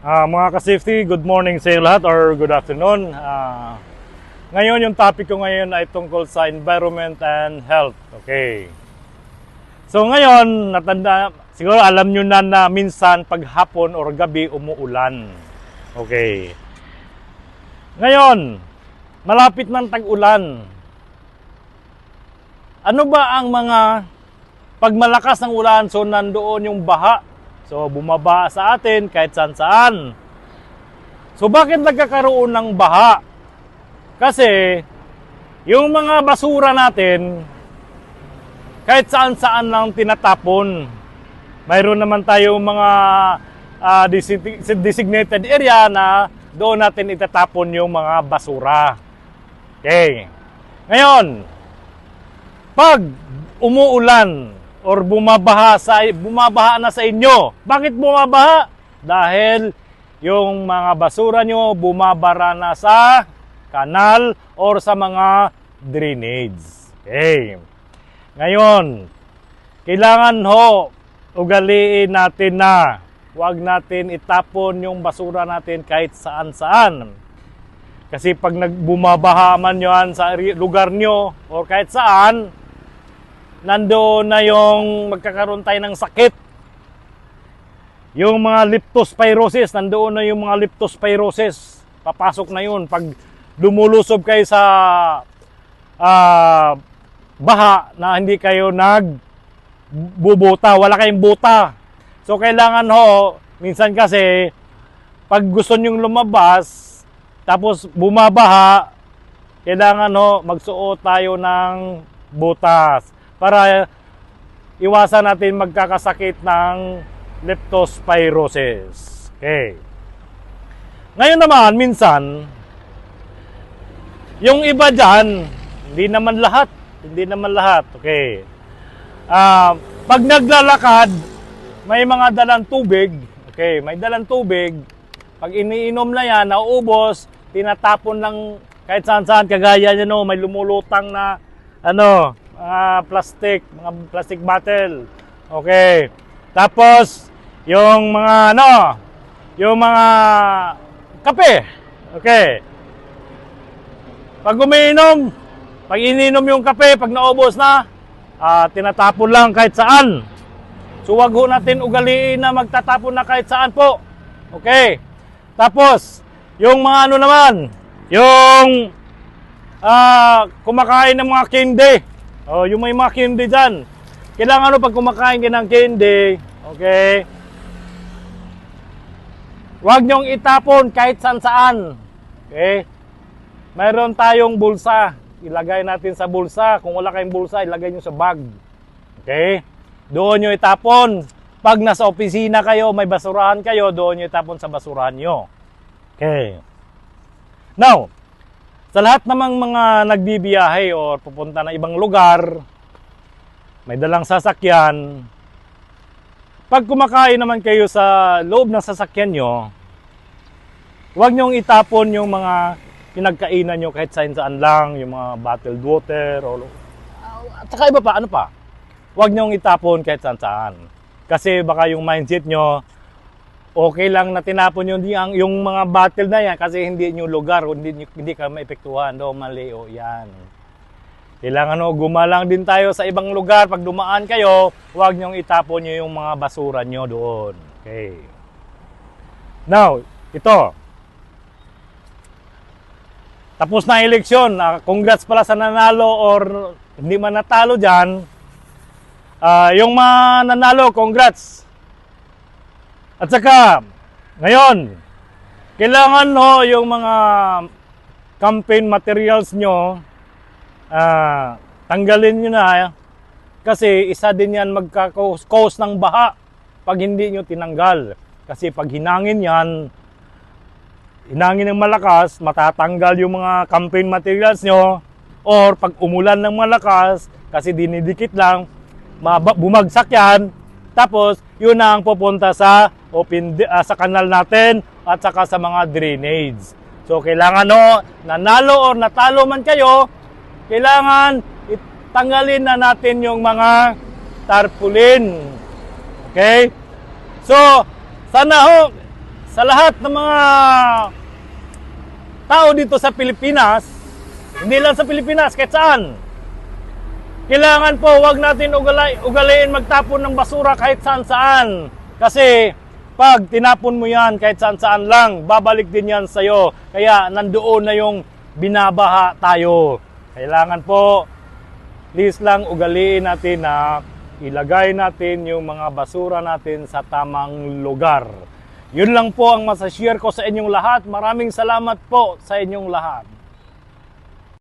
Mga ka-safety, good morning sa inyo lahat or good afternoon. Ngayon, yung topic ko ngayon ay tungkol sa environment and health. Okay. So ngayon, siguro alam nyo na minsan pag hapon or gabi umuulan. Okay. Ngayon, malapit ng tag-ulan. Ano ba ang mga pag malakas ng ulan, so nandoon yung baha. So, bumaba sa atin kahit saan-saan. So, bakit nagkakaroon ng baha? Kasi, yung mga basura natin, kahit saan-saan lang tinatapon. Mayroon naman tayong mga designated area na doon natin itatapon yung mga basura. Okay. Ngayon, pag umuulan, or bumabaha na sa inyo. Bakit bumabaha? Dahil yung mga basura nyo bumabara na sa kanal or sa mga drainage. Okay. Ngayon, kailangan ugaliin natin na huwag natin itapon yung basura natin kahit saan-saan. Kasi pag nagbumabaha man yan sa lugar nyo or kahit saan, nandoon na yung magkakaroon tayo ng sakit. Yung mga leptospirosis, nandoon na yung mga leptospirosis. Papasok na yun. Pag lumulusob kayo sa baha na hindi kayo nagbubuta, wala kayong buta. So kailangan minsan kasi, pag gusto nyong lumabas, tapos bumabaha, kailangan magsuot tayo ng butas para iwasan natin magkakasakit ng leptospirosis. Okay. Ngayon naman, minsan, yung iba dyan, hindi naman lahat. Okay. Pag naglalakad, may mga dalang tubig. Okay, may dalang tubig. Pag iniinom na yan, nauubos, tinatapon lang kahit saan-saan, kagaya nyo, may lumulutang na mga plastic bottle. Okay. Tapos yung mga yung mga kape. Okay. Pag ininom yung kape, pag naubos na, tinatapon lang kahit saan. So wag natin ugaliin na magtatapon na kahit saan po. Okay. Tapos yung mga naman, yung kumakain ng mga candy. Yung may mga candy dyan. Kailangan pag kumakain ka ng candy, okay, huwag nyong itapon kahit saan-saan. Okay? Mayroon tayong bulsa. Ilagay natin sa bulsa. Kung wala kayong bulsa, ilagay nyo sa bag. Okay? Doon nyo itapon. Pag nasa opisina kayo, may basurahan kayo, doon nyo itapon sa basurahan nyo. Okay. Now, sa lahat namang mga nagbibiyahe o pupunta na ibang lugar, may dalang sasakyan, pag kumakain naman kayo sa loob ng sasakyan nyo, huwag nyong itapon yung mga pinagkainan nyo kahit saan lang, yung mga bottled water, at saka iba pa, huwag nyong itapon kahit saan. Kasi baka yung mindset nyo, okay lang na tinapon yung mga bottle na yan kasi hindi nyo lugar, hindi ka maepektuhan. Mali yan. Kailangan gumalang din tayo sa ibang lugar. Pag dumaan kayo, huwag nyong itapon nyo yung mga basura nyo doon. Okay. Now, ito. Tapos na eleksyon. Congrats pala sa nanalo or hindi man natalo dyan. Yung mga nanalo, congrats. At saka, ngayon, kailangan yung mga campaign materials nyo, tanggalin nyo na. Kasi isa din yan magkakos ng baha pag hindi nyo tinanggal. Kasi pag hinangin ng malakas, matatanggal yung mga campaign materials nyo. Or pag umulan ng malakas, kasi dinidikit lang, bumagsak yan. Tapos, yun na ang pupunta sa kanal natin at saka sa mga drainage. So, kailangan nanalo or natalo man kayo, kailangan tanggalin na natin yung mga tarpaulin. Okay? So, sa lahat ng mga tao dito sa Pilipinas, hindi lang sa Pilipinas, kahit saan, kailangan po wag natin ugaliin magtapon ng basura kahit saan-saan. Kasi pag tinapon mo yan kahit saan-saan lang, babalik din yan sa'yo. Kaya nandoon na yung binabaha tayo. Kailangan po, please lang ugaliin natin na ilagay natin yung mga basura natin sa tamang lugar. Yun lang po ang masashare ko sa inyong lahat. Maraming salamat po sa inyong lahat.